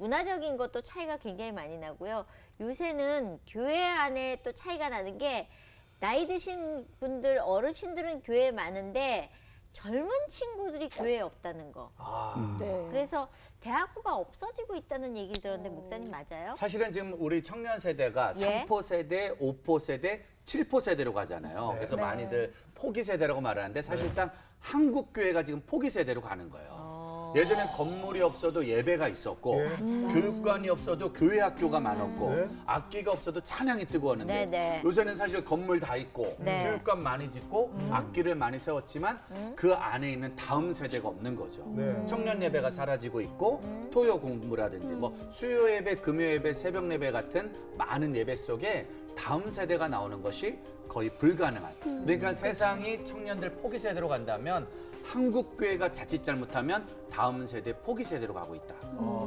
문화적인 것도 차이가 굉장히 많이 나고요. 요새는 교회 안에 또 차이가 나는 게 나이 드신 분들, 어르신들은 교회에 많은데 젊은 친구들이 교회에 없다는 거. 네. 그래서 대학구가 없어지고 있다는 얘기를 들었는데 목사님 맞아요? 사실은 지금 우리 청년 세대가 예. 3포 세대, 5포 세대, 7포 세대로 가잖아요. 그래서 네. 많이들 포기 세대라고 말하는데 사실상 한국 교회가 지금 포기 세대로 가는 거예요. 예전엔 건물이 없어도 예배가 있었고 교육관이 없어도 교회 학교가 많았고 악기가 없어도 찬양이 뜨거웠는데 네네. 요새는 사실 건물 다 있고 네. 교육관 많이 짓고 악기를 많이 세웠지만 그 안에 있는 다음 세대가 없는 거죠. 청년 예배가 사라지고 있고 토요 공부라든지 뭐 수요 예배, 금요 예배, 새벽 예배 같은 많은 예배 속에 다음 세대가 나오는 것이 거의 불가능한. 그러니까 세상이 청년들 포기 세대로 간다면 한국 교회가 자칫 잘못하면 다음 세대 포기 세대로 가고 있다.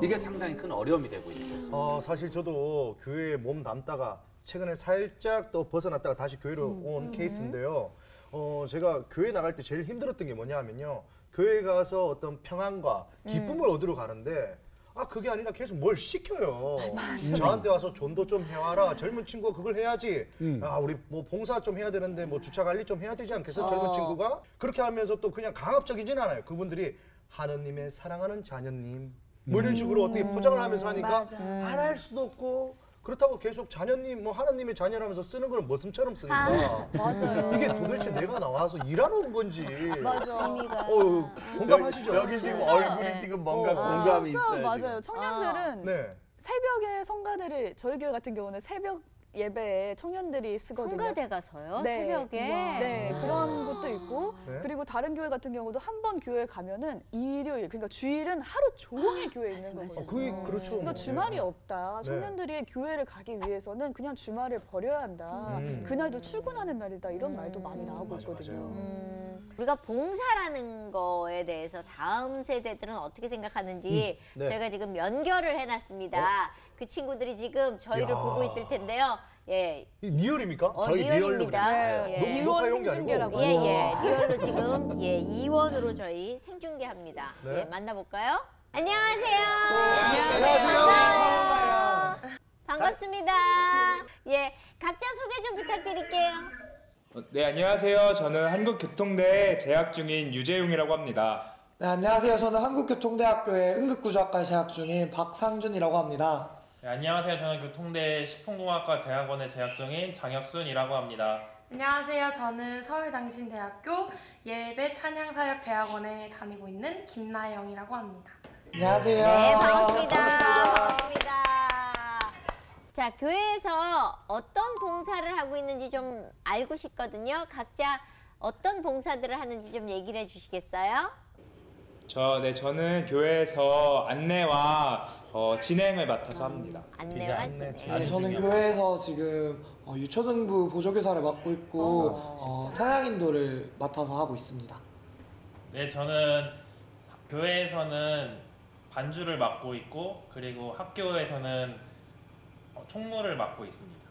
이게 상당히 큰 어려움이 되고 있는 거죠. 사실 저도 교회에 몸 담다가 최근에 살짝 또 벗어났다가 다시 교회로 온 케이스인데요. 제가 교회 나갈 때 제일 힘들었던 게 뭐냐 하면요. 교회 가서 어떤 평안과 기쁨을 얻으러 가는데 그게 아니라 계속 뭘 시켜요. 저한테 와서 전도 좀 해와라. 젊은 친구가 그걸 해야지. 우리 뭐 봉사 좀 해야 되는데 뭐 주차 관리 좀 해야 되지 않겠어? 젊은 친구가? 그렇게 하면서 또 그냥 강압적이진 않아요. 그분들이 하느님의 사랑하는 자녀님 뭐 이런 식으로 어떻게 포장을 하면서 하니까 안 할 수도 없고 그렇다고 계속 자녀님, 뭐 하나님의 자녀라면서 쓰는 걸 머슴처럼 쓰니까 맞아요. 이게 도대체 내가 나와서 일하러 온 건지 맞아. 의미가. 공감하시죠? 여기 지금 얼굴이 지금 뭔가 공감이 진짜 있어요. 맞아요. 지금. 청년들은 네. 새벽에 성가대를 저희 교회 같은 경우는 새벽 예배에 청년들이 쓰거든요. 성가대 가서요? 네. 새벽에? 네, 그런 것도 있고 네. 그리고 다른 교회 같은 경우도 한 번 교회 가면은 일요일 그러니까 주일은 하루 종일 교회에 있는 거거든요. 그게 그렇죠. 그러니까 주말이 네. 없다. 네. 청년들이 교회를 가기 위해서는 그냥 주말을 버려야 한다. 그날도 출근하는 날이다. 이런 말도 많이 나오고 있거든요. 우리가 봉사라는 거에 대해서 다음 세대들은 어떻게 생각하는지 네. 저희가 지금 연결을 해놨습니다. 그 친구들이 지금 저희를 보고 있을 텐데요. 예, 이 리얼입니까? 저희 리얼입니다. 그러네. 예. 녹화용 게 생중계라고. 아니고. 예, 리얼로 지금 2원으로 저희 생중계합니다. 네. 예, 만나볼까요? 안녕하세요. 안녕하세요. 반갑습니다. 예, 각자 소개 좀 부탁드릴게요. 네, 안녕하세요. 저는 한국교통대에 재학 중인 유재용이라고 합니다. 네, 안녕하세요. 저는 한국교통대학교의 응급구조학과에 재학 중인 박상준이라고 합니다. 네, 안녕하세요. 저는 교통대 식품공학과 대학원에 재학 중인 장혁순이라고 합니다. 안녕하세요. 저는 서울장신대학교 예배 찬양사역대학원에 다니고 있는 김나영이라고 합니다. 안녕하세요. 네, 반갑습니다. 자, 교회에서 어떤 봉사를 하고 있는지 좀 알고 싶거든요. 각자 어떤 봉사들을 하는지 좀 얘기를 해주시겠어요? 저는 교회에서 안내와 진행을 맡아서 합니다. 안내와 안내, 진행. 네, 저는 교회에서 지금 유초등부 보조교사를 맡고 있고 찬양 인도를 맡아서 하고 있습니다. 네, 저는 교회에서는 반주를 맡고 있고 그리고 학교에서는 총무를 맡고 있습니다.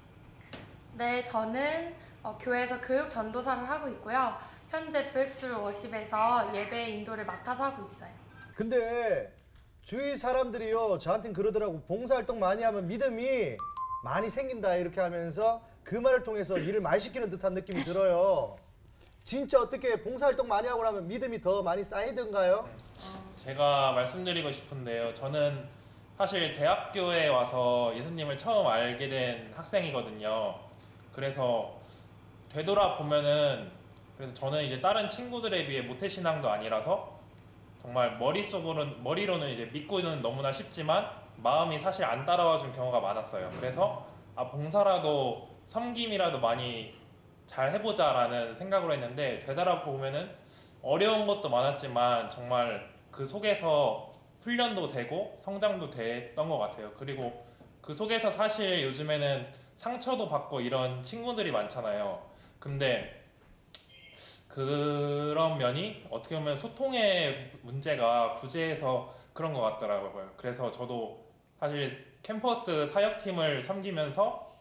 네, 저는 교회에서 교육 전도사를 하고 있고요. 현재 브렉스루 워십에서 예배 인도를 맡아서 하고 있어요. 근데 주위 사람들이요 저한테는 그러더라고. 봉사활동 많이 하면 믿음이 많이 생긴다 이렇게 하면서 그 말을 통해서 일을 많이 시키는 듯한 느낌이 들어요. 진짜 어떻게 봉사활동 많이 하고 나면 믿음이 더 많이 쌓이던가요? 제가 말씀드리고 싶은데요. 저는 사실 대학교에 와서 예수님을 처음 알게 된 학생이거든요. 그래서 되돌아보면은 그래서 저는 이제 다른 친구들에 비해 모태신앙도 아니라서 정말 머리로는 이제 믿고는 너무나 쉽지만 마음이 사실 안 따라와준 경우가 많았어요. 그래서 봉사라도 섬김이라도 많이 잘 해보자라는 생각으로 했는데 되돌아보면은 어려운 것도 많았지만 정말 그 속에서 훈련도 되고 성장도 됐던 것 같아요. 그리고 그 속에서 사실 요즘에는 상처도 받고 이런 친구들이 많잖아요. 근데 그런 면이 어떻게 보면 소통의 문제가 부재해서 그런 것 같더라고요. 그래서 저도 사실 캠퍼스 사역팀을 섬기면서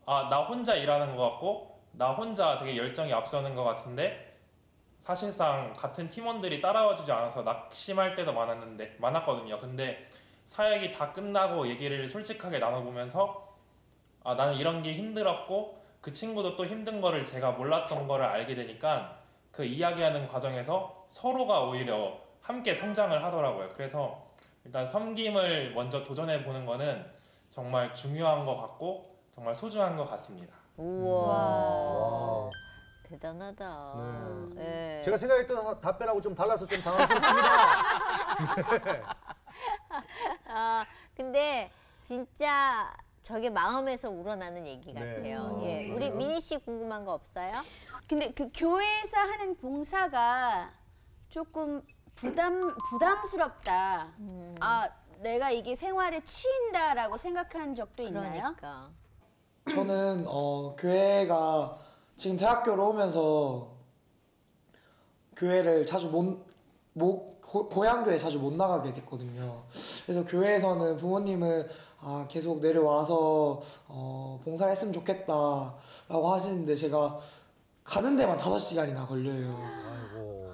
나 혼자 일하는 것 같고 나 혼자 되게 열정이 앞서는 것 같은데 사실상 같은 팀원들이 따라와 주지 않아서 낙심할 때도 많았거든요. 근데 사역이 다 끝나고 얘기를 솔직하게 나눠보면서 아, 나는 이런 게 힘들었고 그 친구도 또 힘든 거를 제가 몰랐던 거를 알게 되니까 그 이야기하는 과정에서 서로가 오히려 함께 성장을 하더라고요. 그래서 일단 섬김을 먼저 도전해 보는 거는 정말 중요한 것 같고 정말 소중한 것 같습니다. 우와. 대단하다. 네. 제가 생각했던 답변하고 좀 달라서 좀 당황스럽습니다. 근데 진짜 저게 마음에서 우러나는 얘기 같아요. 예. 우리 미니 씨 궁금한 거 없어요? 근데 그 교회에서 하는 봉사가 조금 부담스럽다. 아, 내가 이게 생활에 치인다라고 생각한 적도 있나요? 그러니까. 저는 교회가 지금 대학교로 오면서 교회를 자주 고향 교회 자주 못 나가게 됐거든요. 그래서 교회에서는 부모님은 계속 내려와서 봉사를 했으면 좋겠다라고 하시는데 제가 가는 데만 5시간이나 걸려요. 아이고.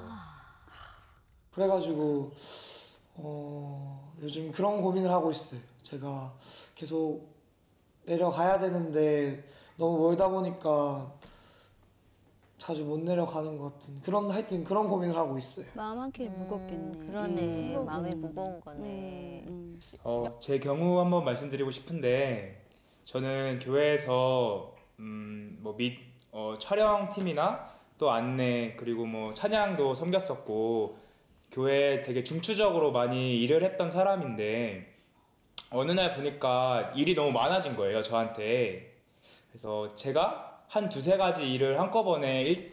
그래가지고 요즘 그런 고민을 하고 있어요. 제가 계속 내려가야 되는데 너무 멀다 보니까 자주 못 내려가는 것 같은 하여튼 그런 고민을 하고 있어요. 마음 한켠이 무겁겠네. 그러네. 마음이 무거운 거네. 제 경우 한번 말씀드리고 싶은데 저는 교회에서 촬영팀이나 또 안내 그리고 뭐 찬양도 섬겼었고 교회에 되게 중추적으로 많이 일을 했던 사람인데 어느 날 보니까 일이 너무 많아진 거예요, 저한테. 그래서 제가 한 2-3가지 일을 한꺼번에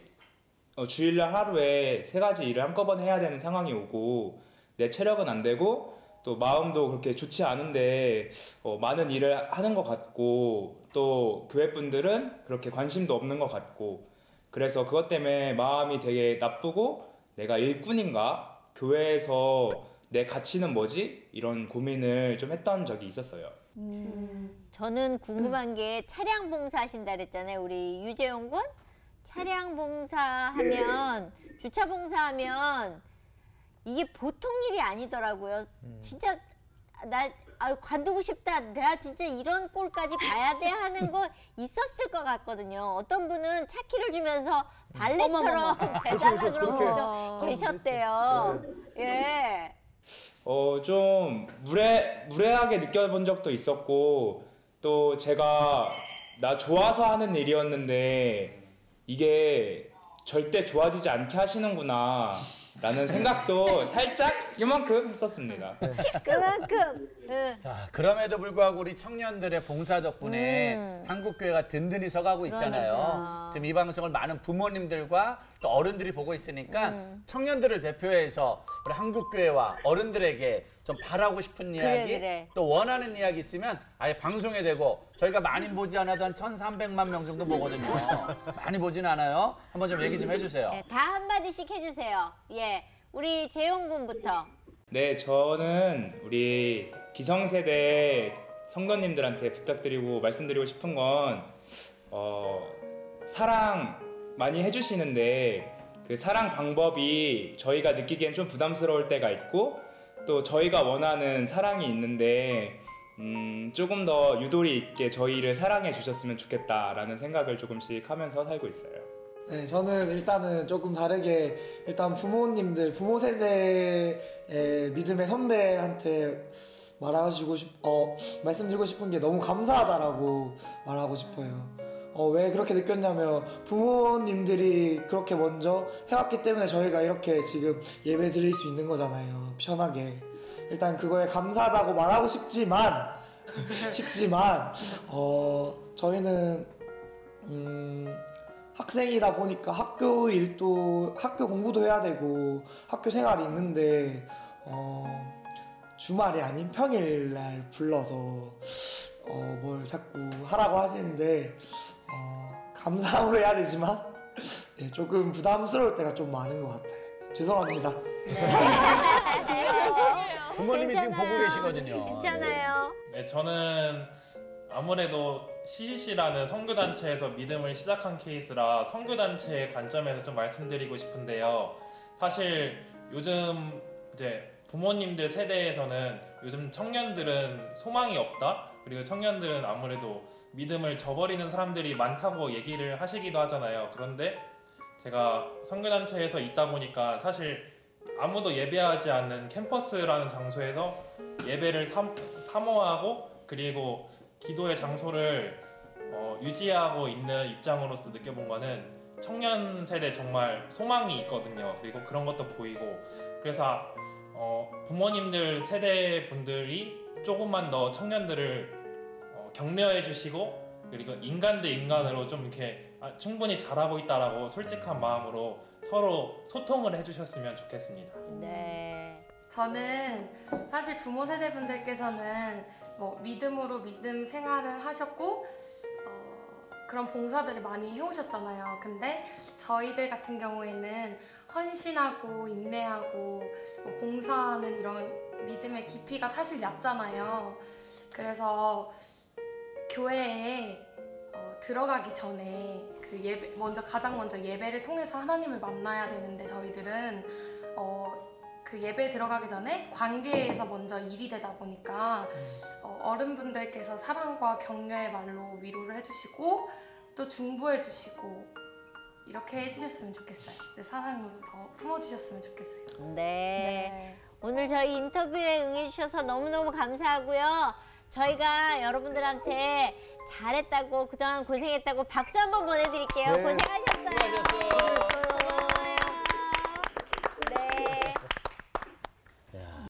주일날 하루에 3가지 일을 한꺼번에 해야 되는 상황이 오고 내 체력은 안 되고 또 마음도 그렇게 좋지 않은데 많은 일을 하는 것 같고 또 교회 분들은 그렇게 관심도 없는 것 같고 그래서 그것 때문에 마음이 되게 나쁘고 내가 일꾼인가? 교회에서 내 가치는 뭐지? 이런 고민을 좀 했던 적이 있었어요. 저는 궁금한 게 차량 봉사하신다 그랬잖아요. 우리 유재용 군? 차량 봉사하면 주차 봉사하면 이게 보통 일이 아니더라고요. 진짜 관두고 싶다. 내가 진짜 이런 꼴까지 가야 돼 하는 거 있었을 것 같거든요. 어떤 분은 차 키를 주면서 발레처럼 대단한 그런 분도 계셨대요. 예. 좀 무례하게 느껴본 적도 있었고 또 제가 나 좋아서 하는 일이었는데 이게 절대 좋아지지 않게 하시는구나 라는 생각도 살짝 이만큼 했었습니다. 그만큼. 자, 그럼에도 불구하고 우리 청년들의 봉사 덕분에 한국교회가 든든히 서가고 있잖아요. 그러니까. 지금 이 방송을 많은 부모님들과 또 어른들이 보고 있으니까 청년들을 대표해서 우리 한국교회와 어른들에게 좀 바라고 싶은 이야기, 그래. 또 원하는 이야기 있으면 아예 방송에 대고 저희가 많이 보지 않아도 한 1,300만 명 정도 보거든요. 많이 보진 않아요. 한번 좀 얘기 좀 해주세요. 네, 다 한마디씩 해주세요. 예, 우리 재용 군부터. 네, 저는 우리 기성세대 성도님들한테 부탁드리고 말씀드리고 싶은 건 사랑 많이 해주시는데 그 사랑 방법이 저희가 느끼기엔 좀 부담스러울 때가 있고 또 저희가 원하는 사랑이 있는데 조금 더 유도리 있게 저희를 사랑해 주셨으면 좋겠다라는 생각을 조금씩 하면서 살고 있어요. 네, 저는 일단은 조금 다르게 일단 부모님들, 부모 세대의 믿음의 선배한테 말씀드리고 싶은 게 너무 감사하다라고 말하고 싶어요. 왜 그렇게 느꼈냐면 부모님들이 그렇게 먼저 해왔기 때문에 저희가 이렇게 지금 예배 드릴 수 있는 거잖아요. 편하게. 일단 그거에 감사하다고 말하고 싶지만 저희는 학생이다 보니까 학교 공부도 해야 되고 학교 생활이 있는데 주말이 아닌 평일날 불러서 뭘 자꾸 하라고 하시는데 감사함으로 해야 되지만 조금 부담스러울 때가 좀 많은 것 같아요. 죄송합니다. 부모님이 지금 보고 계시거든요. 괜찮아요. 네, 저는 아무래도 CCC라는 선교단체에서 믿음을 시작한 케이스라 선교단체의 관점에서 좀 말씀드리고 싶은데요. 사실 요즘 이제 부모님들 세대에서는 요즘 청년들은 소망이 없다. 그리고 청년들은 아무래도 믿음을 저버리는 사람들이 많다고 얘기를 하시기도 하잖아요. 그런데 제가 선교단체에서 있다 보니까 사실 아무도 예배하지 않는 캠퍼스라는 장소에서 예배를 사모하고 그리고 기도의 장소를 유지하고 있는 입장으로서 느껴본 거는 청년 세대 정말 소망이 있거든요. 그리고 그런 것도 보이고 그래서 부모님들 세대 분들이 조금만 더 청년들을 격려해 주시고 그리고 인간 대 인간으로 좀 이렇게 충분히 잘하고 있다라고 솔직한 마음으로 서로 소통을 해주셨으면 좋겠습니다. 네. 저는 사실 부모 세대분들께서는 뭐 믿음으로 믿음 생활을 하셨고 그런 봉사들을 많이 해오셨잖아요. 근데 저희들 같은 경우에는 헌신하고 인내하고 뭐 봉사하는 이런 믿음의 깊이가 사실 얕잖아요. 그래서 교회에 들어가기 전에 그 가장 먼저 예배를 통해서 하나님을 만나야 되는데 저희들은 그 예배에 들어가기 전에 관계에서 먼저 일이 되다 보니까 어른분들께서 사랑과 격려의 말로 위로를 해주시고 또 중보해 주시고 이렇게 해주셨으면 좋겠어요. 내 사랑으로 더 품어주셨으면 좋겠어요. 네. 오늘 저희 인터뷰에 응해주셔서 너무너무 감사하고요. 저희가 여러분들한테 잘했다고 그동안 고생했다고 박수 한번 보내드릴게요. 네. 고생하셨어요. 수고하셨어요.